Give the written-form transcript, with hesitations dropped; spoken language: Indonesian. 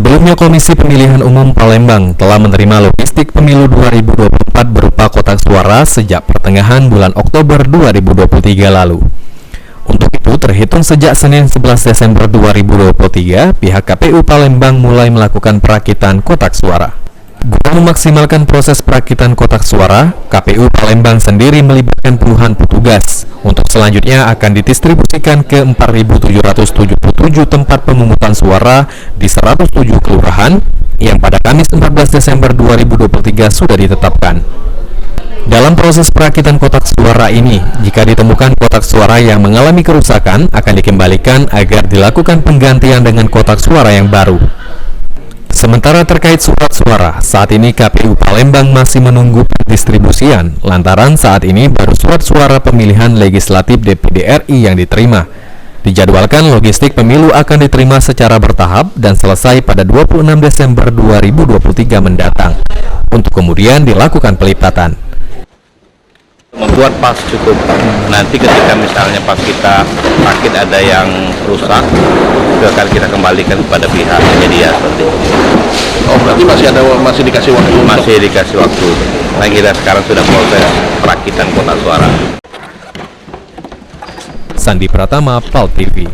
Sebelumnya, Komisi Pemilihan Umum Palembang telah menerima logistik pemilu 2024 berupa kotak suara sejak pertengahan bulan Oktober 2023 lalu. Untuk itu, terhitung sejak Senin 11 Desember 2023, pihak KPU Palembang mulai melakukan perakitan kotak suara. Guna memaksimalkan proses perakitan kotak suara, KPU Palembang sendiri melibatkan puluhan petugas. Untuk selanjutnya akan didistribusikan ke 4.777 tempat pemungutan suara di 107 kelurahan yang pada Kamis 14 Desember 2023 sudah ditetapkan. Dalam proses perakitan kotak suara ini, jika ditemukan kotak suara yang mengalami kerusakan, akan dikembalikan agar dilakukan penggantian dengan kotak suara yang baru. Sementara terkait surat suara, saat ini KPU Palembang masih menunggu pendistribusian, lantaran saat ini baru surat suara pemilihan legislatif DPD RI yang diterima. Dijadwalkan logistik pemilu akan diterima secara bertahap dan selesai pada 26 Desember 2023 mendatang, untuk kemudian dilakukan pelipatan. Membuat pas cukup, nanti ketika misalnya pas kita sakit ada yang rusak, akan kita kembalikan kepada pihak penyedia seperti itu. Oh, berarti masih dikasih waktu? Masih dikasih waktu. Nah, kita sekarang sudah proses perakitan kotak suara. Sandi Pratama, PAL TV.